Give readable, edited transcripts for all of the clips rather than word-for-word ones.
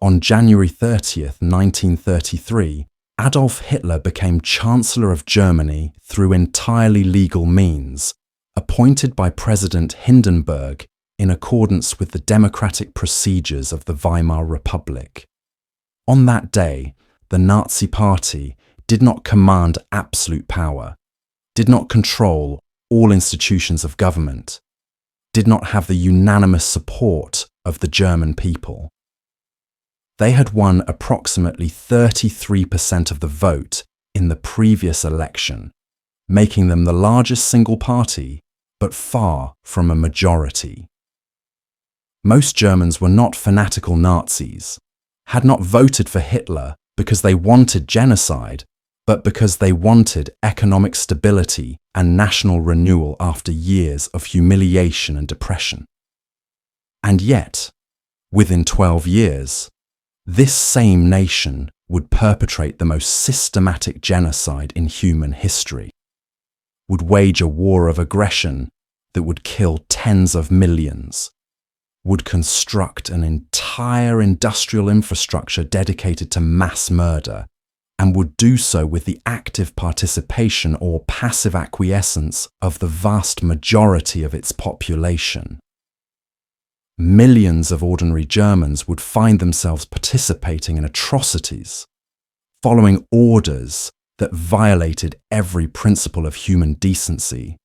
On January 30th, 1933, Adolf Hitler became Chancellor of Germany through entirely legal means, appointed by President Hindenburg in accordance with the democratic procedures of the Weimar Republic. On that day, the Nazi Party did not command absolute power, did not control all institutions of government, did not have the unanimous support of the German people. They had won approximately 33% of the vote in the previous election, making them the largest single party, but far from a majority. Most Germans were not fanatical Nazis, had not voted for Hitler because they wanted genocide, but because they wanted economic stability and national renewal after years of humiliation and depression. And yet, within 12 years, this same nation would perpetrate the most systematic genocide in human history, would wage a war of aggression that would kill tens of millions, would construct an entire industrial infrastructure dedicated to mass murder, and would do so with the active participation or passive acquiescence of the vast majority of its population. Millions of ordinary Germans would find themselves participating in atrocities, following orders that violated every principle of human decency,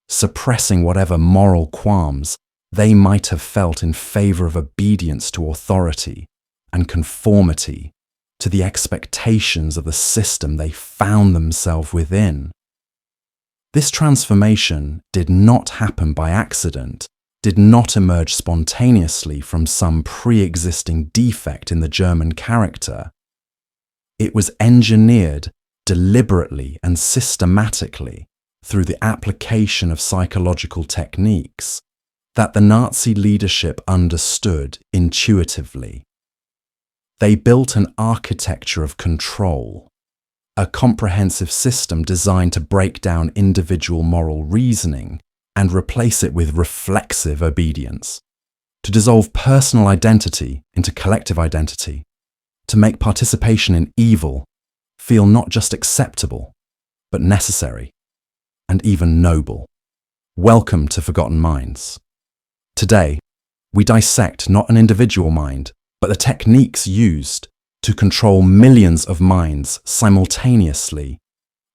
suppressing whatever moral qualms they might have felt in favor of obedience to authority and conformity to the expectations of the system they found themselves within. This transformation did not happen by accident, did not emerge spontaneously from some pre-existing defect in the German character. It was engineered deliberately and systematically through the application of psychological techniques that the Nazi leadership understood intuitively. They built an architecture of control, a comprehensive system designed to break down individual moral reasoning and replace it with reflexive obedience, to dissolve personal identity into collective identity, to make participation in evil feel not just acceptable, but necessary, and even noble. Welcome to Forgotten Minds. Today, we dissect not an individual mind, but the techniques used to control millions of minds simultaneously,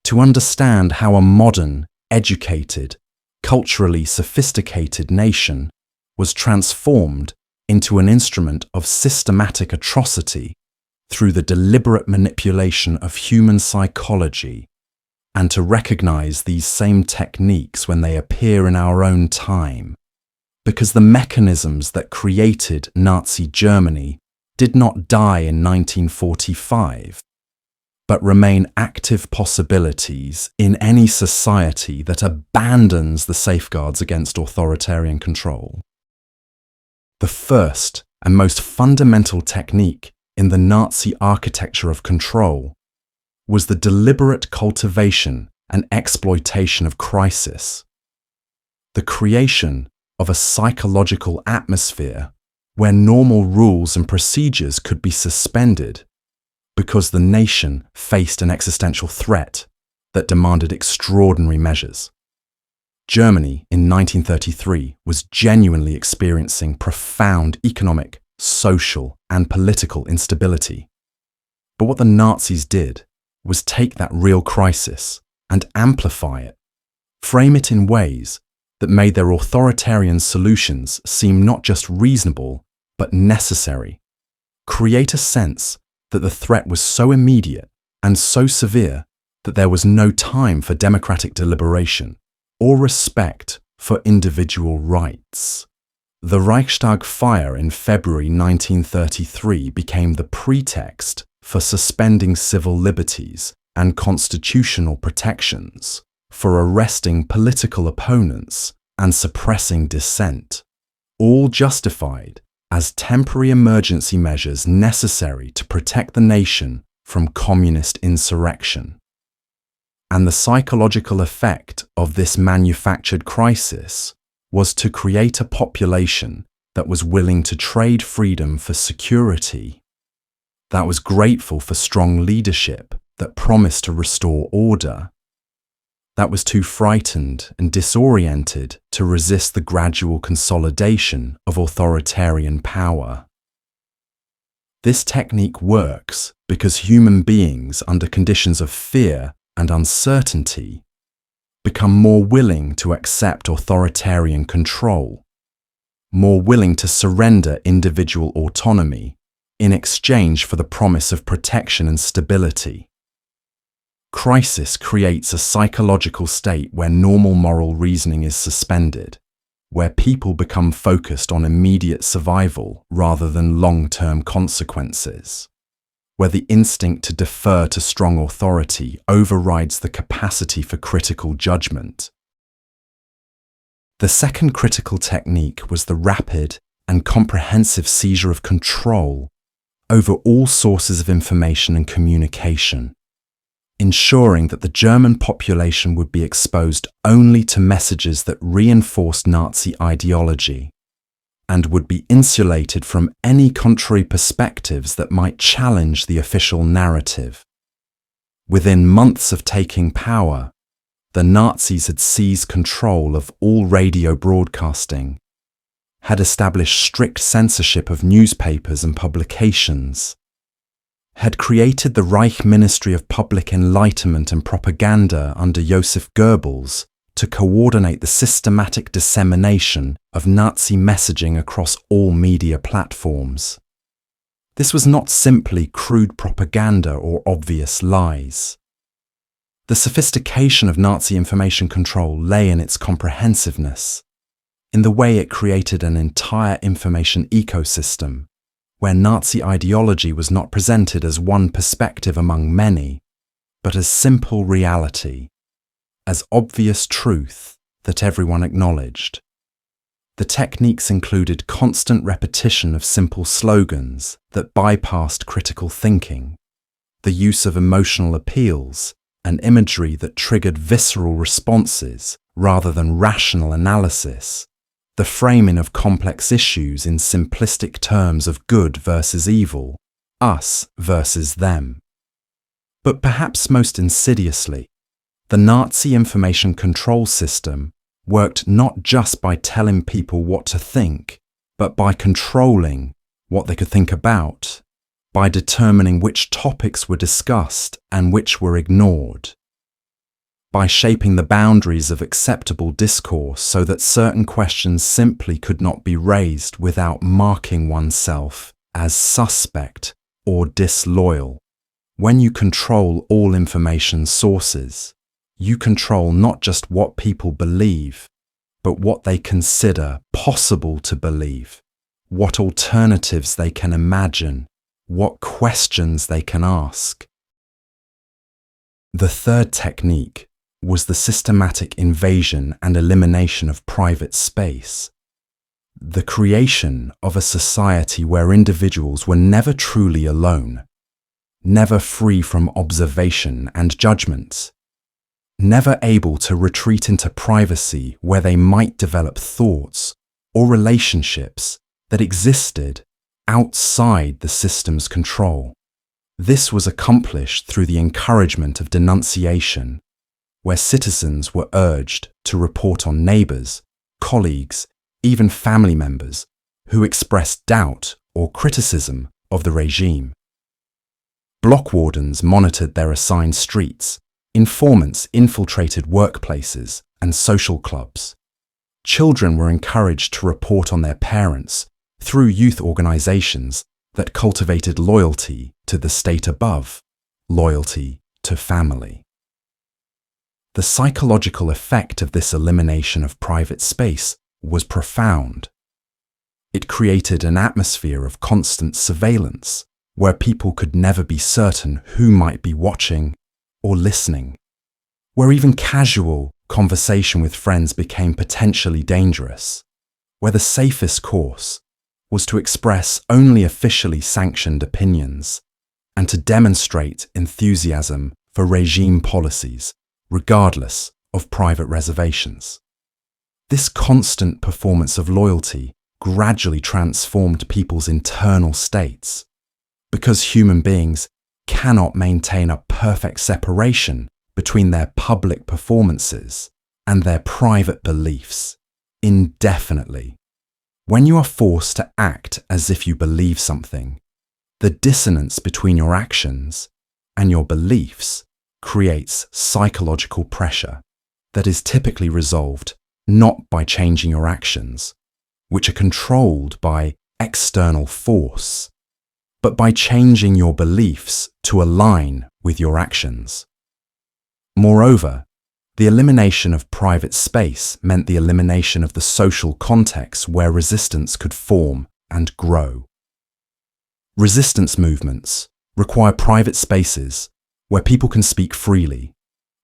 to understand how a modern, educated, culturally sophisticated nation was transformed into an instrument of systematic atrocity through the deliberate manipulation of human psychology, and to recognize these same techniques when they appear in our own time, because the mechanisms that created Nazi Germany did not die in 1945, but remain active possibilities in any society that abandons the safeguards against authoritarian control. The first and most fundamental technique in the Nazi architecture of control was the deliberate cultivation and exploitation of crisis, the creation of a psychological atmosphere where normal rules and procedures could be suspended because the nation faced an existential threat that demanded extraordinary measures. Germany in 1933 was genuinely experiencing profound economic, social, and political instability. But what the Nazis did was take that real crisis and amplify it, frame it in ways that made their authoritarian solutions seem not just reasonable, but necessary, create a sense that the threat was so immediate and so severe that there was no time for democratic deliberation or respect for individual rights. The Reichstag fire in February 1933 became the pretext for suspending civil liberties and constitutional protections, for arresting political opponents and suppressing dissent, all justified as temporary emergency measures necessary to protect the nation from communist insurrection. And the psychological effect of this manufactured crisis was to create a population that was willing to trade freedom for security, that was grateful for strong leadership that promised to restore order, that was too frightened and disoriented to resist the gradual consolidation of authoritarian power. This technique works because human beings under conditions of fear and uncertainty become more willing to accept authoritarian control, more willing to surrender individual autonomy in exchange for the promise of protection and stability. Crisis creates a psychological state where normal moral reasoning is suspended, where people become focused on immediate survival rather than long-term consequences, where the instinct to defer to strong authority overrides the capacity for critical judgment. The second critical technique was the rapid and comprehensive seizure of control over all sources of information and communication, ensuring that the German population would be exposed only to messages that reinforced Nazi ideology and would be insulated from any contrary perspectives that might challenge the official narrative. Within months of taking power, the Nazis had seized control of all radio broadcasting, had established strict censorship of newspapers and publications, had created the Reich Ministry of Public Enlightenment and Propaganda under Joseph Goebbels to coordinate the systematic dissemination of Nazi messaging across all media platforms. This was not simply crude propaganda or obvious lies. The sophistication of Nazi information control lay in its comprehensiveness, in the way it created an entire information ecosystem, where Nazi ideology was not presented as one perspective among many, but as simple reality, as obvious truth that everyone acknowledged. The techniques included constant repetition of simple slogans that bypassed critical thinking, the use of emotional appeals and imagery that triggered visceral responses rather than rational analysis, the framing of complex issues in simplistic terms of good versus evil, us versus them. But perhaps most insidiously, the Nazi information control system worked not just by telling people what to think, but by controlling what they could think about, by determining which topics were discussed and which were ignored, by shaping the boundaries of acceptable discourse so that certain questions simply could not be raised without marking oneself as suspect or disloyal. When you control all information sources, you control not just what people believe, but what they consider possible to believe, what alternatives they can imagine, what questions they can ask. The third technique was the systematic invasion and elimination of private space, the creation of a society where individuals were never truly alone, never free from observation and judgment, never able to retreat into privacy where they might develop thoughts or relationships that existed outside the system's control. This was accomplished through the encouragement of denunciation, where citizens were urged to report on neighbours, colleagues, even family members who expressed doubt or criticism of the regime. Block wardens monitored their assigned streets, informants infiltrated workplaces and social clubs. Children were encouraged to report on their parents through youth organisations that cultivated loyalty to the state above, loyalty to family. The psychological effect of this elimination of private space was profound. It created an atmosphere of constant surveillance, where people could never be certain who might be watching or listening, where even casual conversation with friends became potentially dangerous, where the safest course was to express only officially sanctioned opinions and to demonstrate enthusiasm for regime policies, regardless of private reservations. This constant performance of loyalty gradually transformed people's internal states, because human beings cannot maintain a perfect separation between their public performances and their private beliefs indefinitely. When you are forced to act as if you believe something, the dissonance between your actions and your beliefs creates psychological pressure that is typically resolved not by changing your actions, which are controlled by external force, but by changing your beliefs to align with your actions. Moreover, the elimination of private space meant the elimination of the social context where resistance could form and grow. Resistance movements require private spaces where people can speak freely,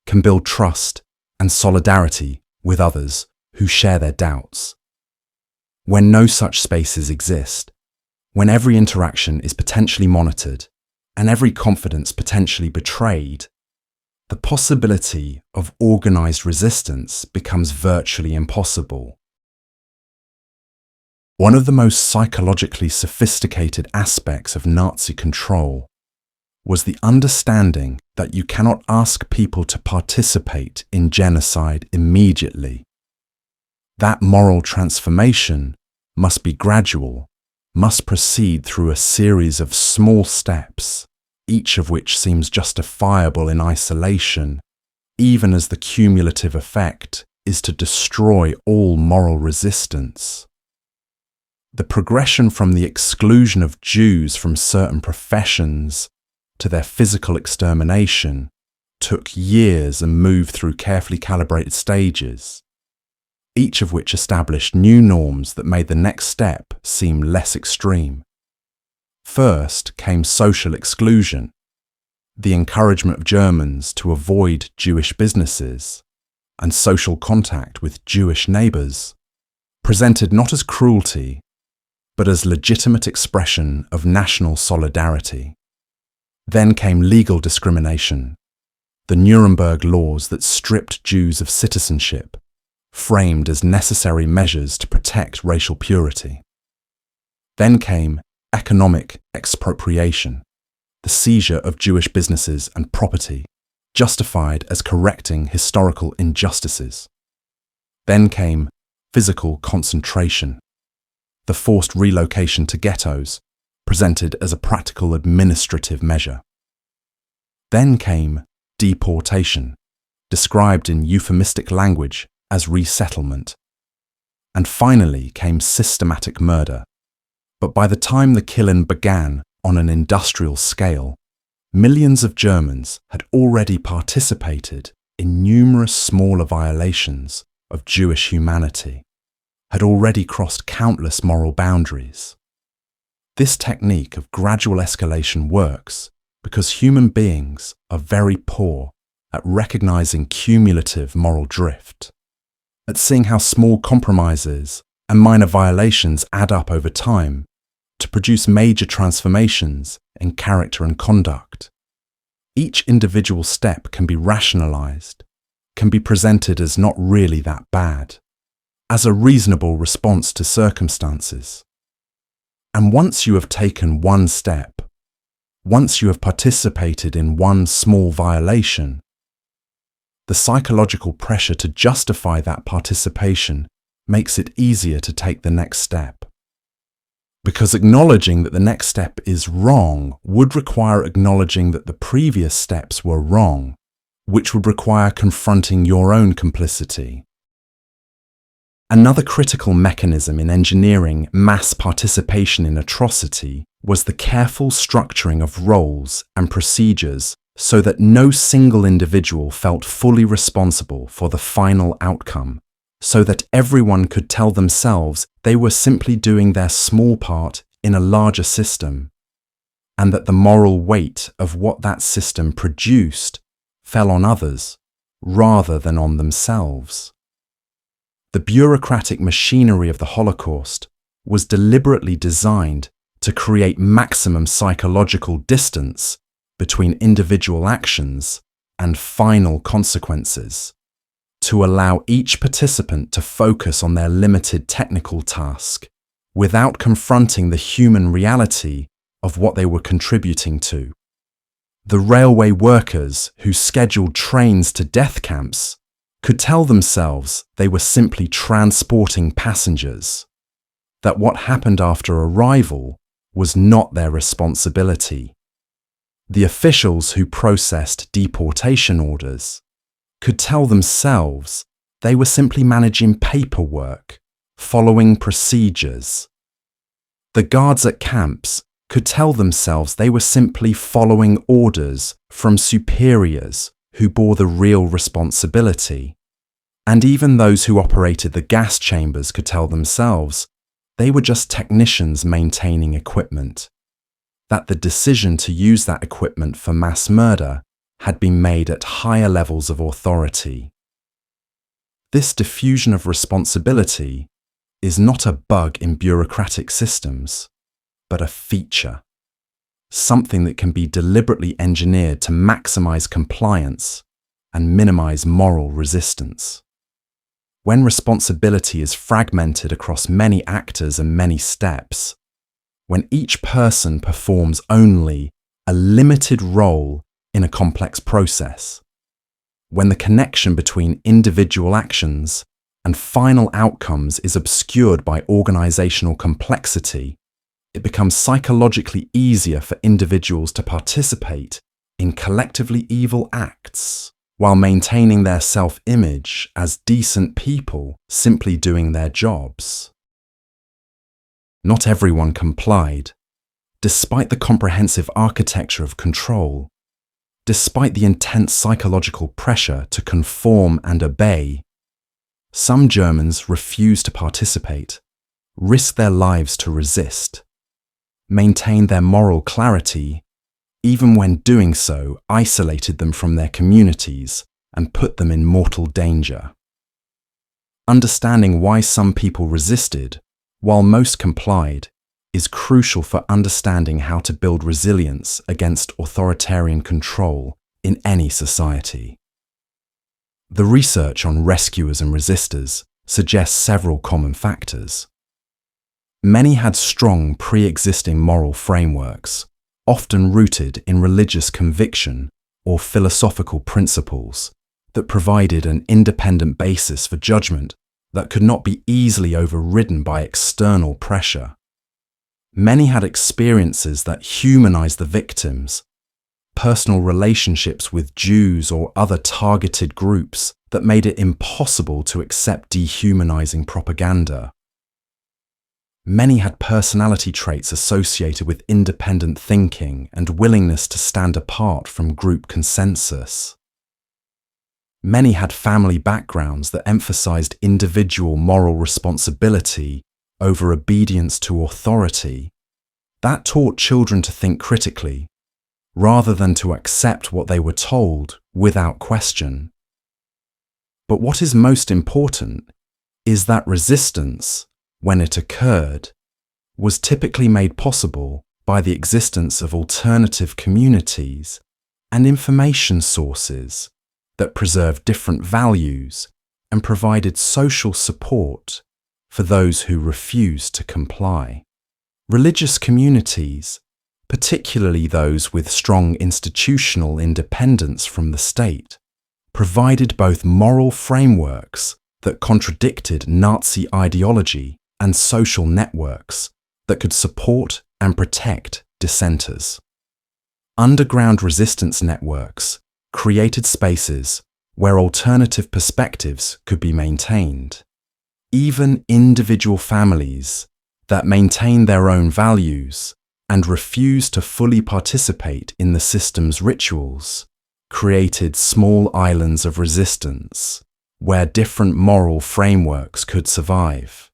can build trust and solidarity with others who share their doubts. When no such spaces exist, when every interaction is potentially monitored and every confidence potentially betrayed, the possibility of organized resistance becomes virtually impossible. One of the most psychologically sophisticated aspects of Nazi control was the understanding that you cannot ask people to participate in genocide immediately. That moral transformation must be gradual, must proceed through a series of small steps, each of which seems justifiable in isolation, even as the cumulative effect is to destroy all moral resistance. The progression from the exclusion of Jews from certain professions to their physical extermination took years and moved through carefully calibrated stages, each of which established new norms that made the next step seem less extreme. First came social exclusion, the encouragement of Germans to avoid Jewish businesses and social contact with Jewish neighbours, presented not as cruelty, but as legitimate expression of national solidarity. Then came legal discrimination, the Nuremberg laws that stripped Jews of citizenship, framed as necessary measures to protect racial purity. Then came economic expropriation, the seizure of Jewish businesses and property, justified as correcting historical injustices. Then came physical concentration, the forced relocation to ghettos, presented as a practical administrative measure. Then came deportation, described in euphemistic language as resettlement. And finally came systematic murder. But by the time the killing began on an industrial scale, millions of Germans had already participated in numerous smaller violations of Jewish humanity, had already crossed countless moral boundaries. This technique of gradual escalation works because human beings are very poor at recognizing cumulative moral drift, at seeing how small compromises and minor violations add up over time to produce major transformations in character and conduct. Each individual step can be rationalized, can be presented as not really that bad, as a reasonable response to circumstances. And once you have taken one step, once you have participated in one small violation, the psychological pressure to justify that participation makes it easier to take the next step. Because acknowledging that the next step is wrong would require acknowledging that the previous steps were wrong, which would require confronting your own complicity. Another critical mechanism in engineering mass participation in atrocity was the careful structuring of roles and procedures so that no single individual felt fully responsible for the final outcome, so that everyone could tell themselves they were simply doing their small part in a larger system, and that the moral weight of what that system produced fell on others rather than on themselves. The bureaucratic machinery of the Holocaust was deliberately designed to create maximum psychological distance between individual actions and final consequences, to allow each participant to focus on their limited technical task without confronting the human reality of what they were contributing to. The railway workers who scheduled trains to death camps could tell themselves they were simply transporting passengers, that what happened after arrival was not their responsibility. The officials who processed deportation orders could tell themselves they were simply managing paperwork, following procedures. The guards at camps could tell themselves they were simply following orders from superiors who bore the real responsibility. And even those who operated the gas chambers could tell themselves they were just technicians maintaining equipment, that the decision to use that equipment for mass murder had been made at higher levels of authority. This diffusion of responsibility is not a bug in bureaucratic systems, but a feature, something that can be deliberately engineered to maximize compliance and minimize moral resistance. When responsibility is fragmented across many actors and many steps, when each person performs only a limited role in a complex process, when the connection between individual actions and final outcomes is obscured by organizational complexity, it becomes psychologically easier for individuals to participate in collectively evil acts while maintaining their self-image as decent people simply doing their jobs. Not everyone complied, despite the comprehensive architecture of control, despite the intense psychological pressure to conform and obey. Some Germans refused to participate, risked their lives to resist, maintained their moral clarity, even when doing so isolated them from their communities and put them in mortal danger. Understanding why some people resisted, while most complied, is crucial for understanding how to build resilience against authoritarian control in any society. The research on rescuers and resistors suggests several common factors. Many had strong pre-existing moral frameworks, often rooted in religious conviction or philosophical principles that provided an independent basis for judgment that could not be easily overridden by external pressure. Many had experiences that humanized the victims, personal relationships with Jews or other targeted groups that made it impossible to accept dehumanizing propaganda. Many had personality traits associated with independent thinking and willingness to stand apart from group consensus. Many had family backgrounds that emphasized individual moral responsibility over obedience to authority. That taught children to think critically, rather than to accept what they were told without question. But what is most important is that resistance, when it occurred, was typically made possible by the existence of alternative communities and information sources that preserved different values and provided social support for those who refused to comply. Religious communities, particularly those with strong institutional independence from the state, provided both moral frameworks that contradicted Nazi ideology and social networks that could support and protect dissenters. Underground resistance networks created spaces where alternative perspectives could be maintained. Even individual families that maintained their own values and refused to fully participate in the system's rituals created small islands of resistance where different moral frameworks could survive.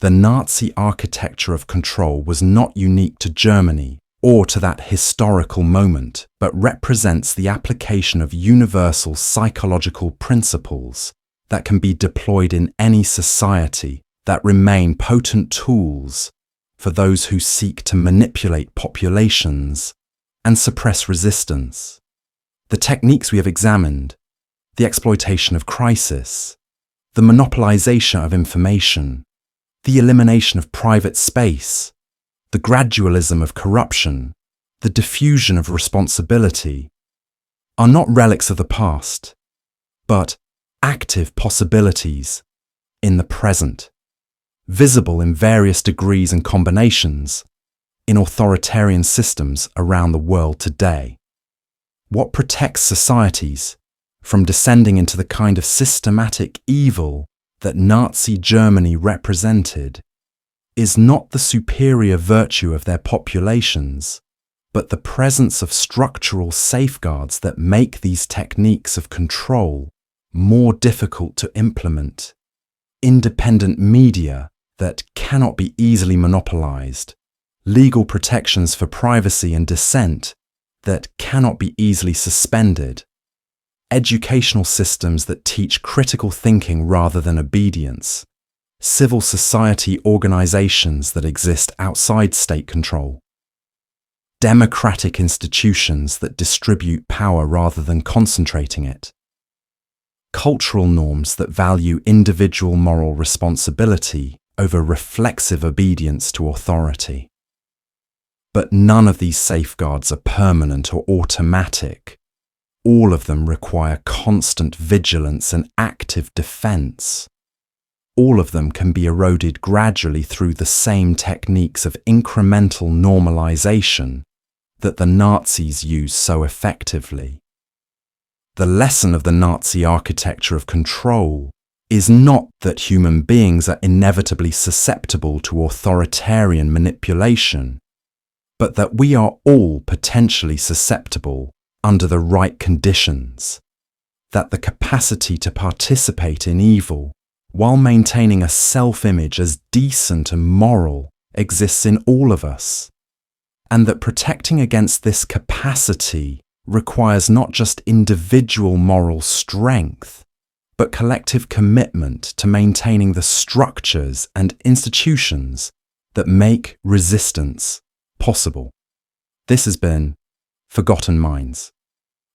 The Nazi architecture of control was not unique to Germany or to that historical moment, but represents the application of universal psychological principles that can be deployed in any society that remain potent tools for those who seek to manipulate populations and suppress resistance. The techniques we have examined, the exploitation of crisis, the monopolization of information, the elimination of private space, the gradualism of corruption, the diffusion of responsibility, are not relics of the past, but active possibilities in the present, visible in various degrees and combinations in authoritarian systems around the world today. What protects societies from descending into the kind of systematic evil that Nazi Germany represented is not the superior virtue of their populations, but the presence of structural safeguards that make these techniques of control more difficult to implement, independent media that cannot be easily monopolized, legal protections for privacy and dissent that cannot be easily suspended, educational systems that teach critical thinking rather than obedience, civil society organizations that exist outside state control, democratic institutions that distribute power rather than concentrating it, cultural norms that value individual moral responsibility over reflexive obedience to authority. But none of these safeguards are permanent or automatic. All of them require constant vigilance and active defense. All of them can be eroded gradually through the same techniques of incremental normalization that the Nazis used so effectively. The lesson of the Nazi architecture of control is not that human beings are inevitably susceptible to authoritarian manipulation, but that we are all potentially susceptible under the right conditions, that the capacity to participate in evil while maintaining a self-image as decent and moral exists in all of us, and that protecting against this capacity requires not just individual moral strength, but collective commitment to maintaining the structures and institutions that make resistance possible. This has been Forgotten Minds.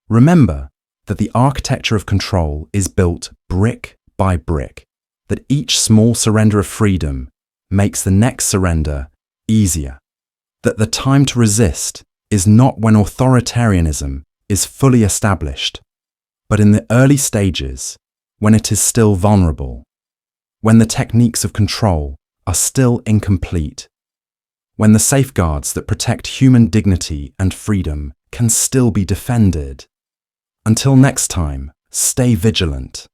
Remember that the architecture of control is built brick by brick, that each small surrender of freedom makes the next surrender easier, that the time to resist is not when authoritarianism is fully established, but in the early stages when it is still vulnerable, when the techniques of control are still incomplete, when the safeguards that protect human dignity and freedom can still be defended. Until next time, stay vigilant.